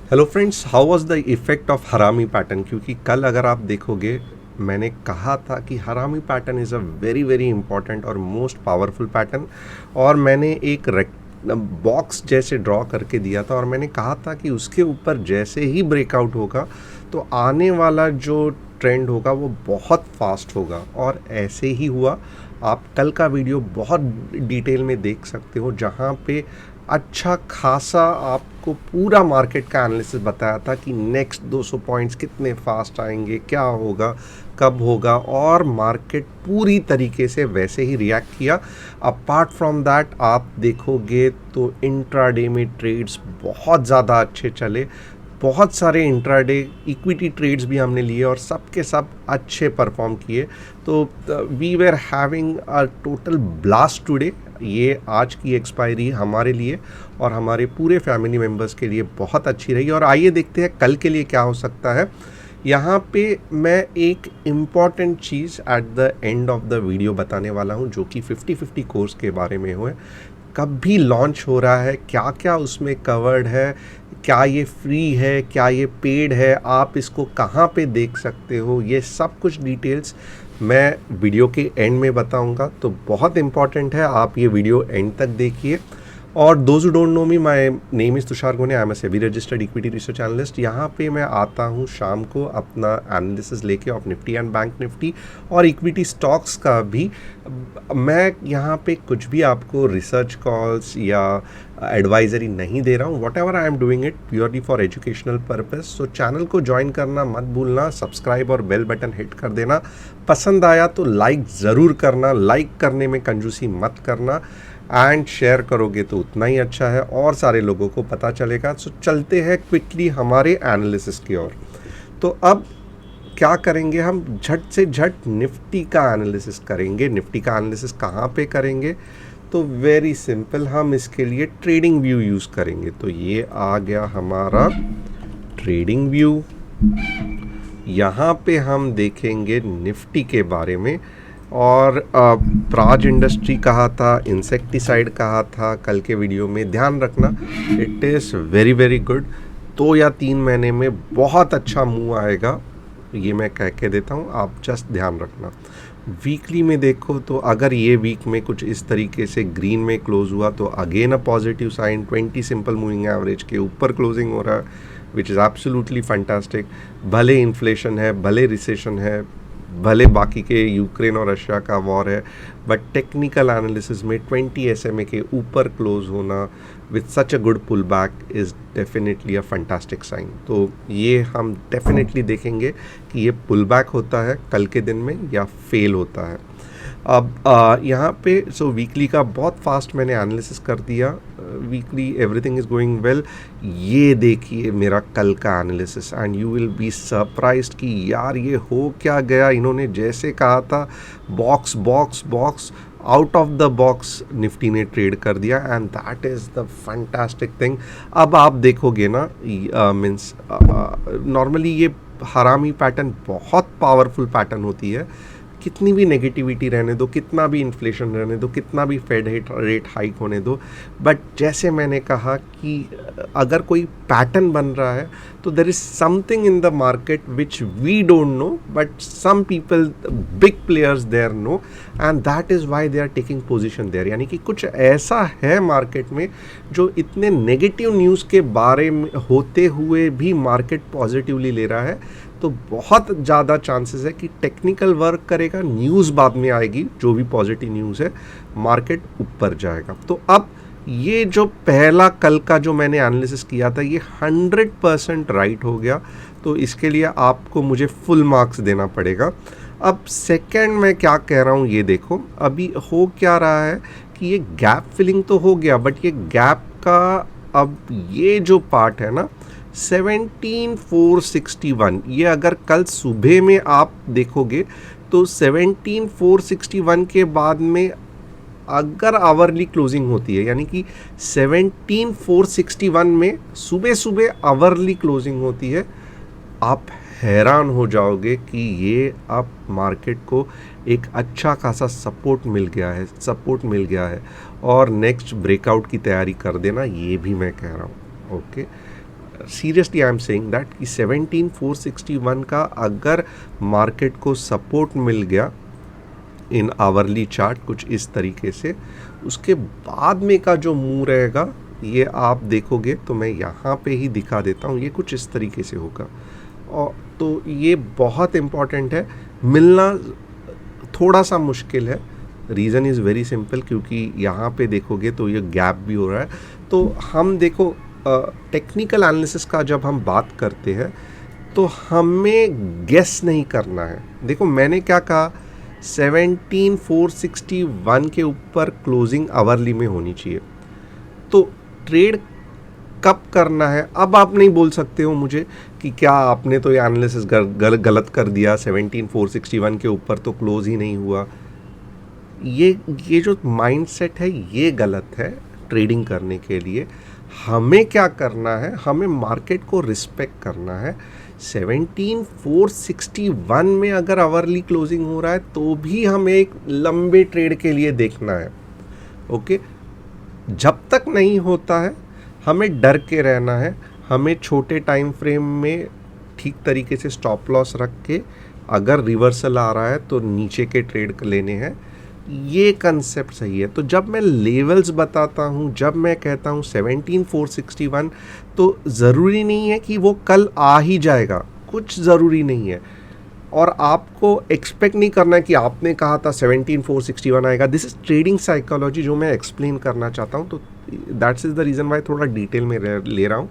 Hello friends, how was the effect of हरामी pattern. क्योंकि कल अगर आप देखोगे, मैंने कहा था कि हरामी pattern is a very very important और मोस्ट पावरफुल पैटर्न। और मैंने एक बॉक्स जैसे ड्रॉ करके दिया था और मैंने कहा था कि उसके ऊपर जैसे ही ब्रेकआउट होगा तो आने वाला जो ट्रेंड होगा वो बहुत फास्ट होगा, और ऐसे ही हुआ। आप कल का वीडियो बहुत डिटेल में देख सकते हो, जहाँ पे अच्छा खासा आपको पूरा मार्केट का एनालिसिस बताया था कि नेक्स्ट 200 पॉइंट्स कितने फास्ट आएंगे, क्या होगा, कब होगा, और मार्केट पूरी तरीके से वैसे ही रिएक्ट किया। अपार्ट फ्रॉम दैट आप देखोगे तो इंट्राडे में ट्रेड्स बहुत ज़्यादा अच्छे चले। बहुत सारे इंट्राडे इक्विटी ट्रेड्स भी हमने लिए और सब के सब अच्छे परफॉर्म किए। तो we were having a total blast today. ये आज की एक्सपायरी हमारे लिए और हमारे पूरे फैमिली मेम्बर्स के लिए बहुत अच्छी रही। और आइए देखते हैं कल के लिए क्या हो सकता है। यहाँ पे मैं एक important cheese at the end of the video बताने वाला हूँ, जो कि 50-50 कोर्स के बारे में हुए। कब भी लॉन्च हो रहा है, क्या क्या उसमें कवर्ड है, क्या ये फ्री है, क्या ये पेड है, आप इसको कहाँ पे देख सकते हो, ये सब कुछ डिटेल्स मैं वीडियो के एंड में बताऊंगा। तो बहुत इंपॉर्टेंट है, आप ये वीडियो एंड तक देखिए। और those who don't know me, my name is Tushar Gone, I am a SEBI registered equity research analyst. यहाँ पे मैं आता हूँ शाम को अपना एनालिसिस लेके of Nifty and bank Nifty और इक्विटी स्टॉक्स का भी। मैं यहाँ पे कुछ भी आपको रिसर्च कॉल्स या एडवाइजरी नहीं दे रहा हूँ। What ever I am doing it purely for educational purpose. So channel को ज्वाइन करना मत भूलना, सब्सक्राइब और बेल बटन हिट कर देना। पसंद आया तो लाइक ज़रूर करना, लाइक करने में कंजूसी मत करना, एंड शेयर करोगे तो उतना ही अच्छा है और सारे लोगों को पता चलेगा। सो चलते हैं क्विकली हमारे एनालिसिस की ओर। तो अब क्या करेंगे, हम झट से झट निफ्टी का एनालिसिस करेंगे। निफ्टी का एनालिसिस कहाँ पे करेंगे, तो वेरी सिंपल, हम इसके लिए ट्रेडिंग व्यू यूज़ करेंगे। तो ये आ गया हमारा ट्रेडिंग व्यू। यहाँ पे हम देखेंगे निफ्टी के बारे में। और प्राज इंडस्ट्री कहा था, इंसेक्टिसाइड कहा था कल के वीडियो में, ध्यान रखना it is very very good. 2 या 3 महीने में बहुत अच्छा मूव आएगा, ये मैं कह के देता हूँ, आप जस्ट ध्यान रखना। वीकली में देखो तो अगर ये वीक में कुछ इस तरीके से ग्रीन में क्लोज हुआ तो again a positive sign. 20 simple moving average के ऊपर क्लोजिंग हो रहा है, विच इज़ एब्सोल्युटली फंटास्टिक। भले इन्फ्लेशन है, भले रिसेशन है, भले बाकी के यूक्रेन और रशिया का वॉर है, बट टेक्निकल एनालिसिस में 20 SMA के ऊपर क्लोज होना with such a good pull back is definitely a fantastic sign. तो ये हम डेफिनेटली देखेंगे कि ये पुल बैक होता है कल के दिन में या फेल होता है। अब यहाँ पे वीकली का बहुत फास्ट मैंने एनालिसिस कर दिया। Weekly everything is going well. ये देखिए मेरा कल का analysis and you will be surprised कि यार ये हो क्या गया। इन्होंने जैसे कहा था box box box, out of the box Nifty ने ट्रेड कर दिया, and that is the fantastic thing. अब आप देखोगे ना, मीन्स नॉर्मली ये हरामी पैटर्न बहुत पावरफुल पैटर्न होती है। कितनी भी नेगेटिविटी रहने दो, कितना भी इन्फ्लेशन रहने दो, कितना भी फेड रेट हाइक होने दो, बट जैसे मैंने कहा कि अगर कोई पैटर्न बन रहा है तो there is something in the market which we don't know, but some people, big players there know, and that is why they are taking position there. यानी कि कुछ ऐसा है मार्केट में जो इतने नेगेटिव न्यूज़ के बारे में होते हुए भी मार्केट पॉजिटिवली ले रहा है। तो बहुत ज़्यादा चांसेस है कि टेक्निकल वर्क करेगा, न्यूज़ बाद में आएगी, जो भी पॉजिटिव न्यूज़ है, मार्केट ऊपर जाएगा। तो अब ये जो पहला कल का जो मैंने एनालिसिस किया था ये 100% राइट हो गया, तो इसके लिए आपको मुझे फुल मार्क्स देना पड़ेगा। अब सेकंड मैं क्या कह रहा हूँ ये देखो, अभी हो क्या रहा है कि ये गैप फिलिंग तो हो गया, बट ये गैप का अब ये जो पार्ट है ना 17,461, ये अगर कल सुबह में आप देखोगे तो 17,461 के बाद में अगर आवरली क्लोजिंग होती है, यानी कि 17,461 में सुबह सुबह आवरली क्लोजिंग होती है, आप हैरान हो जाओगे कि ये अब मार्केट को एक अच्छा खासा सपोर्ट मिल गया है और नेक्स्ट ब्रेकआउट की तैयारी कर देना, ये भी मैं कह रहा हूँ। Okay, seriously I am saying that कि 17,461 का अगर मार्केट को सपोर्ट मिल गया इन आवरली चार्ट कुछ इस तरीके से, उसके बाद में का जो मूव रहेगा ये आप देखोगे तो मैं यहाँ पे ही दिखा देता हूँ, ये कुछ इस तरीके से होगा। और तो ये बहुत इम्पॉर्टेंट है, मिलना थोड़ा सा मुश्किल है। रीज़न इज़ वेरी सिंपल, क्योंकि यहाँ पे देखोगे तो ये गैप भी हो रहा है। तो हम देखो टेक्निकल एनालिसिस का जब हम बात करते हैं तो हमें गेस नहीं करना है। देखो मैंने क्या कहा, 17,461 के ऊपर क्लोजिंग आवरली में होनी चाहिए। तो ट्रेड कब करना है, अब आप नहीं बोल सकते हो मुझे कि क्या आपने तो ये एनालिसिस गलत कर दिया, 17,461 के ऊपर तो क्लोज ही नहीं हुआ। ये जो माइंडसेट है ये गलत है ट्रेडिंग करने के लिए। हमें क्या करना है, हमें मार्केट को रिस्पेक्ट करना है। 17,461 में अगर आवरली क्लोजिंग हो रहा है तो भी हमें एक लंबे ट्रेड के लिए देखना है। ओके, जब तक नहीं होता है हमें डर के रहना है। हमें छोटे टाइम फ्रेम में ठीक तरीके से स्टॉप लॉस रख के अगर रिवर्सल आ रहा है तो नीचे के ट्रेड लेने हैं, ये कंसेप्ट सही है। तो जब मैं लेवल्स बताता हूँ, जब मैं कहता हूँ 17,461, तो ज़रूरी नहीं है कि वो कल आ ही जाएगा, कुछ ज़रूरी नहीं है। और आपको एक्सपेक्ट नहीं करना है कि आपने कहा था 17,461 आएगा। दिस इज़ ट्रेडिंग साइकोलॉजी जो मैं एक्सप्लेन करना चाहता हूँ। तो that's is the reason Y थोड़ा डिटेल में ले रहा हूँ।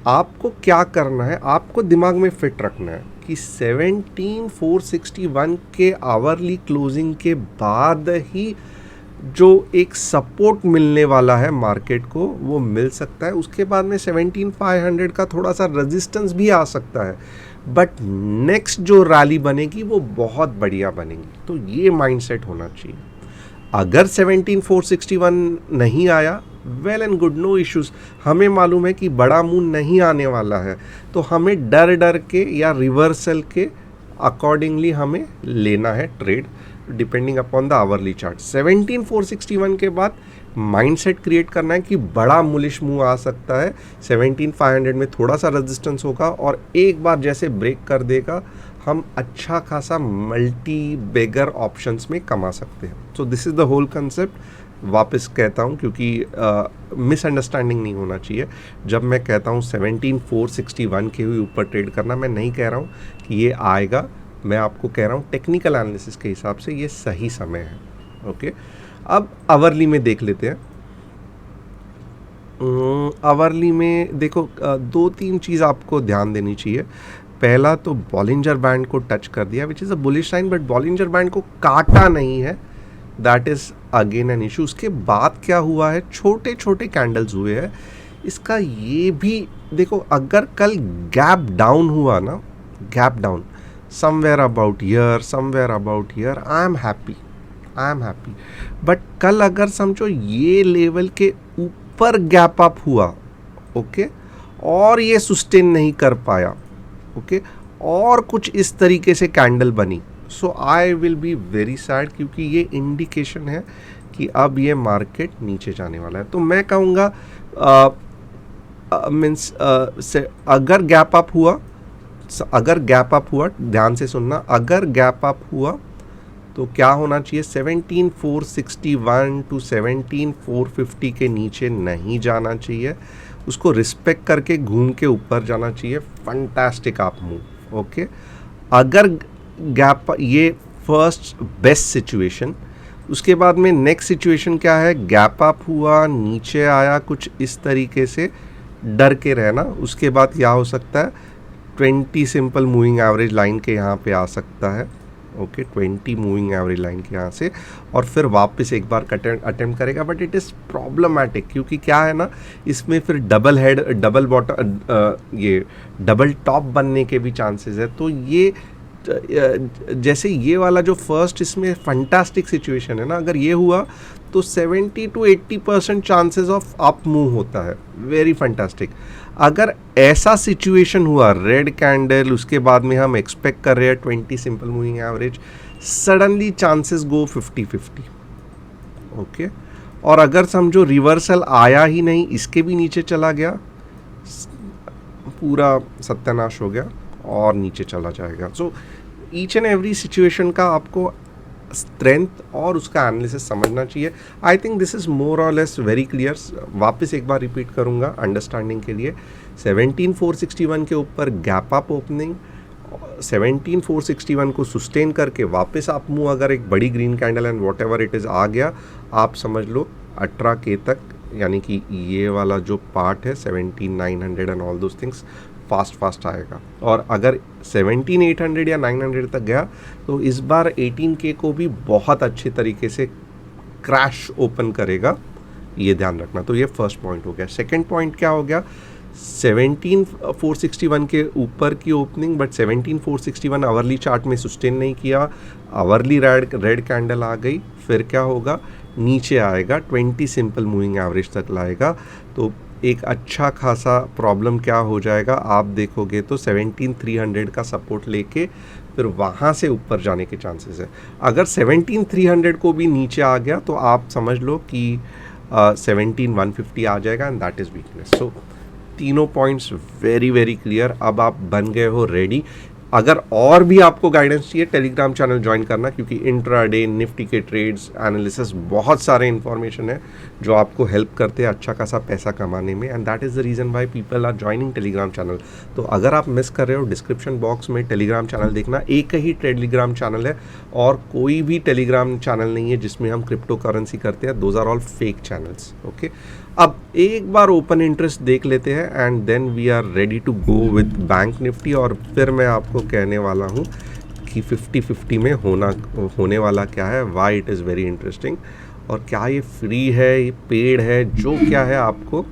आपको क्या करना है, आपको दिमाग में फिट रखना है कि 17,461 के आवरली क्लोजिंग के बाद ही जो एक सपोर्ट मिलने वाला है मार्केट को वो मिल सकता है। उसके बाद में 17,500 का थोड़ा सा रेजिस्टेंस भी आ सकता है, बट नेक्स्ट जो रैली बनेगी वो बहुत बढ़िया बनेगी। तो ये माइंडसेट होना चाहिए। अगर 17,461 नहीं आया, well and good, no issues. हमें मालूम है कि बड़ा मूव नहीं आने वाला है, तो हमें डर डर के या रिवर्सल के अकॉर्डिंगली हमें लेना है trade, depending upon the hourly chart. 17,461 के बाद माइंडसेट क्रिएट करना है कि बड़ा मुलिश मूव आ सकता है। 17,500 में थोड़ा सा रेजिस्टेंस होगा और एक बार जैसे ब्रेक कर देगा हम अच्छा खासा मल्टी बेगर ऑप्शंस में कमा सकते हैं। So this is the whole concept. वापस कहता हूँ क्योंकि मिसअंडरस्टैंडिंग नहीं होना चाहिए। जब मैं कहता हूँ 17,461 के ऊपर ट्रेड करना, मैं नहीं कह रहा हूँ कि ये आएगा, मैं आपको कह रहा हूँ टेक्निकल एनालिसिस के हिसाब से ये सही समय है। ओके, अब आवरली में देख लेते हैं। आवरली में देखो 2-3 चीज़ आपको ध्यान देनी चाहिए। पहला तो बॉलिंजर बैंड को टच कर दिया, which is a bullish sign, but Bollinger band को काटा नहीं है, that is again an issue. उसके बाद क्या हुआ है, छोटे छोटे कैंडल्स हुए हैं। इसका ये भी देखो, अगर कल गैप डाउन हुआ ना, gap down somewhere about here, I am happy. But कल अगर समझो ये लेवल के ऊपर गैप अप हुआ, ओके, और ये सस्टेन नहीं कर पाया, ओके, और कुछ इस तरीके से कैंडल बनी, so I will be very sad, क्योंकि ये इंडिकेशन है कि अब ये मार्केट नीचे जाने वाला है। तो मैं कहूँगा मीन्स अगर गैप अप हुआ, ध्यान से सुनना, अगर गैप अप हुआ तो क्या होना चाहिए, 17,461 टू 17,450 के नीचे नहीं जाना चाहिए, उसको रिस्पेक्ट करके घूम के ऊपर जाना चाहिए। फंटास्टिक आप मूव। ओके, अगर गैप, ये फर्स्ट बेस्ट सिचुएशन। उसके बाद में नेक्स्ट सिचुएशन क्या है, गैप अप हुआ, नीचे आया कुछ इस तरीके से, डर के रहना। उसके बाद क्या हो सकता है, 20 सिंपल मूविंग एवरेज लाइन के यहाँ पे आ सकता है, ओके, 20 मूविंग एवरेज लाइन के यहाँ से, और फिर वापस एक बार अटेम्प्ट करेगा। बट इट इज़ प्रॉब्लमैटिक, क्योंकि क्या है ना, इसमें फिर डबल हेड, डबल बॉटम, ये डबल टॉप बनने के भी चांसेस है। तो ये जैसे ये वाला जो फर्स्ट, इसमें फंटास्टिक सिचुएशन है ना, अगर ये हुआ तो 70 to 80% chances of up move होता है, वेरी फंटास्टिक। अगर ऐसा सिचुएशन हुआ, रेड कैंडल, उसके बाद में हम एक्सपेक्ट कर रहे हैं 20 simple moving average, suddenly chances go 50-50, okay. और अगर समझो रिवर्सल आया ही नहीं, इसके भी नीचे चला गया, पूरा सत्यानाश हो गया और नीचे चला जाएगा। So each and every situation का आपको स्ट्रेंथ और उसका एनालिसिस समझना चाहिए। I think this is more और लेस वेरी क्लियर। वापस एक बार रिपीट करूँगा अंडरस्टैंडिंग के लिए। 17461 के ऊपर गैप अप ओपनिंग, 17461 को सुस्टेन करके वापस आप मूव, अगर एक बड़ी green candle and whatever it is आ गया, आप समझ लो 18K तक, यानी कि ये वाला जो पार्ट है 17900 and all those things fast आएगा। और अगर 17800 या 900 तक गया तो इस बार 18K को भी बहुत अच्छे तरीके से क्रैश ओपन करेगा, ये ध्यान रखना। तो ये फर्स्ट पॉइंट हो गया। सेकंड पॉइंट क्या हो गया, 17461 के ऊपर की ओपनिंग, बट 17461 आवर्ली चार्ट में सस्टेन नहीं किया, आवर्ली रेड कैंडल आ गई, फिर क्या होगा, नीचे आएगा 20 सिंपल मूविंग एवरेज तक लाएगा। तो एक अच्छा खासा प्रॉब्लम क्या हो जाएगा, आप देखोगे तो 17300 का सपोर्ट लेके फिर वहाँ से ऊपर जाने के चांसेस है। अगर 17300 को भी नीचे आ गया तो आप समझ लो कि 17150 आ जाएगा एंड दैट इज़ वीकनेस। सो तीनों पॉइंट्स वेरी वेरी क्लियर। अब आप बन गए हो रेडी। अगर और भी आपको गाइडेंस चाहिए, टेलीग्राम चैनल ज्वाइन करना, क्योंकि इंट्राडे निफ्टी के ट्रेड्स एनालिसिस बहुत सारे इन्फॉर्मेशन है जो आपको हेल्प करते हैं अच्छा खासा पैसा कमाने में, and that is the reason why people are joining Telegram channel. तो अगर आप मिस कर रहे हो, डिस्क्रिप्शन बॉक्स में टेलीग्राम चैनल देखना, एक ही टेलीग्राम चैनल है और कोई भी टेलीग्राम चैनल नहीं है जिसमें हम क्रिप्टो करेंसी करते हैं। Those are all fake channels. Okay, अब एक बार ओपन इंटरेस्ट देख लेते हैं and then we are ready to go with bank Nifty. और फिर मैं आपको कहने वाला हूँ कि 50-50 में होने वाला क्या है, why it is very interesting, और क्या ये फ्री है, ये पेड है, जो क्या है आपको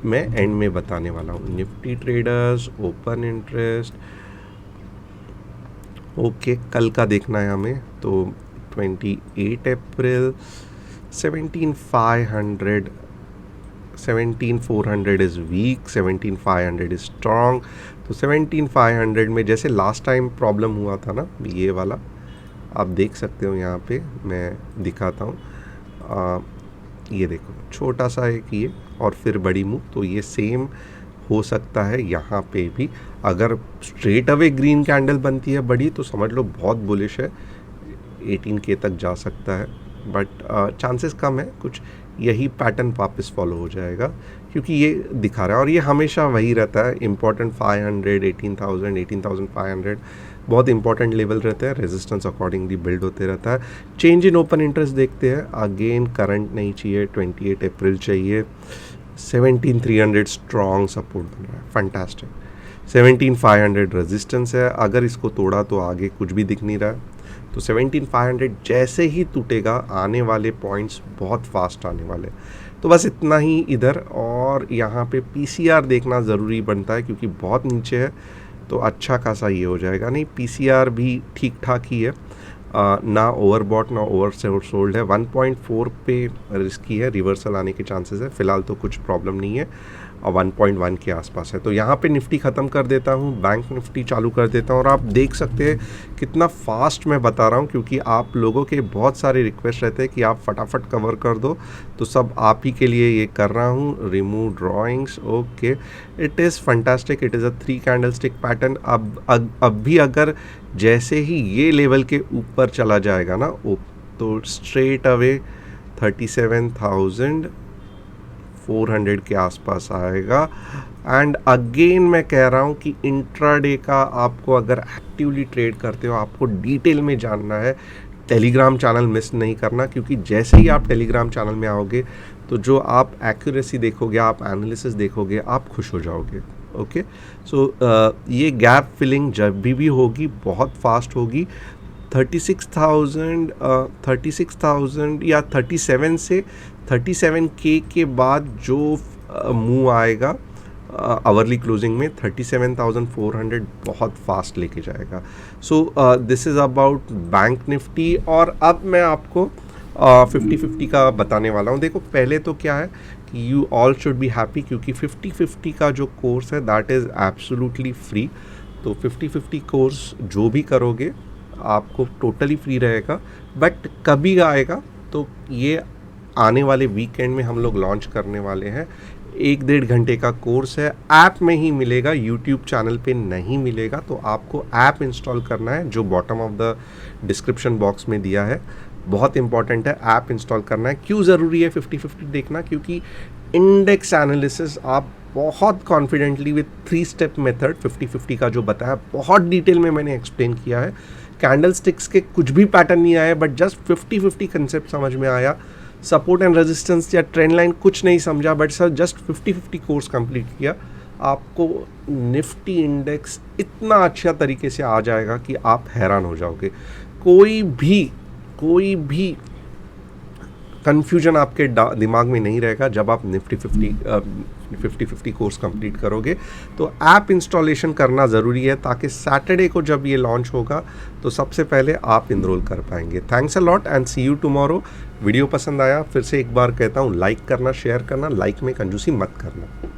मैं एंड में बताने वाला हूँ। Nifty traders open interest, okay, कल का देखना है हमें। तो 28 अप्रैल 17500, 17400 इज़ वीक, 17500 इज़ स्ट्रॉन्ग। तो 17500 में जैसे लास्ट टाइम प्रॉब्लम हुआ था ना, ये वाला आप देख सकते हो, यहाँ पे मैं दिखाता हूँ। ये देखो छोटा सा एक ये और फिर बड़ी मूव, तो ये सेम हो सकता है यहाँ पे भी। अगर स्ट्रेट अवे ग्रीन कैंडल बनती है बड़ी तो समझ लो बहुत बुलिश है, 18K तक जा सकता है, बट चांसेस कम है कुछ यही पैटर्न वापस फॉलो हो जाएगा, क्योंकि ये दिखा रहा है और ये हमेशा वही रहता है इम्पॉर्टेंट। 500, 18,000, 18,500 बहुत इंपॉर्टेंट लेवल रहता है, रेजिस्टेंस अकॉर्डिंगली बिल्ड होते रहता है। चेंज इन ओपन इंटरेस्ट देखते हैं, अगेन करंट नहीं चाहिए, 28 अप्रैल चाहिए। 17,300 स्ट्रॉन्ग सपोर्ट बन रहा है, फंटास्टिक। 17,500 रेजिस्टेंस है, अगर इसको तोड़ा तो आगे कुछ भी दिख नहीं रहा है। तो 17,500 जैसे ही टूटेगा, आने वाले पॉइंट्स बहुत फास्ट आने वाले। तो बस इतना ही इधर, और यहाँ पे पीसीआर देखना ज़रूरी बनता है क्योंकि बहुत नीचे है, तो अच्छा खासा ये हो जाएगा। नहीं, पीसीआर भी ठीक ठाक ही है, ना ओवरबॉट ना ओवर सोल्ड है। 1.4 पे रिस्की है, रिवर्सल आने के चांसेस है, फिलहाल तो कुछ प्रॉब्लम नहीं है, और 1.1 के आसपास है। तो यहाँ पे निफ्टी ख़त्म कर देता हूँ, बैंक निफ्टी चालू कर देता हूँ। और आप देख सकते हैं कितना फास्ट मैं बता रहा हूँ, क्योंकि आप लोगों के बहुत सारे रिक्वेस्ट रहते हैं कि आप फटाफट कवर कर दो, तो सब आप ही के लिए ये कर रहा हूँ। Remove drawings, okay, it is fantastic, it is a 3 candlestick pattern. अब भी अगर जैसे ही ये लेवल के ऊपर चला जाएगा ना, तो स्ट्रेट अवे 37,400 के आसपास आएगा। एंड अगेन मैं कह रहा हूँ कि इंट्राडे का आपको अगर एक्टिवली ट्रेड करते हो, आपको डिटेल में जानना है, टेलीग्राम चैनल मिस नहीं करना, क्योंकि जैसे ही आप टेलीग्राम चैनल में आओगे तो जो आप एक्यूरेसी देखोगे, आप एनालिसिस देखोगे, आप खुश हो जाओगे। ओके, सो ये गैप फिलिंग जब भी होगी बहुत फास्ट होगी। 36,000 या 37 से 37K के बाद जो मूव आएगा आवरली क्लोजिंग में, 37,400 बहुत फास्ट लेके जाएगा। सो this is about bank Nifty. और अब मैं आपको 50-50 का बताने वाला हूँ। देखो, पहले तो क्या है कि you all should be happy, क्योंकि 50-50 का जो कोर्स है दैट इज़ एब्सोल्युटली फ्री। तो 50-50 कोर्स जो भी करोगे आपको टोटली फ्री रहेगा। बट कभी आएगा तो ये आने वाले वीकेंड में हम लोग लॉन्च करने वाले हैं 1 डेढ़ घंटे का कोर्स है, ऐप में ही मिलेगा, यूट्यूब चैनल पे नहीं मिलेगा। तो आपको ऐप इंस्टॉल करना है जो bottom of the description box में दिया है, बहुत इंपॉर्टेंट है, ऐप इंस्टॉल करना है। क्यों ज़रूरी है 50-50 देखना? क्योंकि इंडेक्स एनालिसिस आप बहुत कॉन्फिडेंटली विथ 3 स्टेप मेथड 50-50 का जो बताया, बहुत डिटेल में मैंने एक्सप्लेन किया है। कैंडल स्टिक्स के कुछ भी पैटर्न नहीं आए, बट जस्ट 50-50 कंसेप्ट समझ में आया। सपोर्ट एंड रेजिस्टेंस या ट्रेंड लाइन कुछ नहीं समझा, but sir just 50-50 course complete किया, आपको निफ्टी इंडेक्स इतना अच्छा तरीके से आ जाएगा कि आप हैरान हो जाओगे। कोई भी कन्फ्यूजन आपके दिमाग में नहीं रहेगा जब आप निफ्टी 50 कोर्स कंप्लीट करोगे। तो ऐप इंस्टॉलेशन करना ज़रूरी है ताकि सैटरडे को जब ये लॉन्च होगा तो सबसे पहले आप इनरोल कर पाएंगे। Thanks a lot and see you tomorrow. Video पसंद आया, फिर से एक बार कहता हूँ, लाइक करना, शेयर करना, लाइक में कंजूसी मत करना।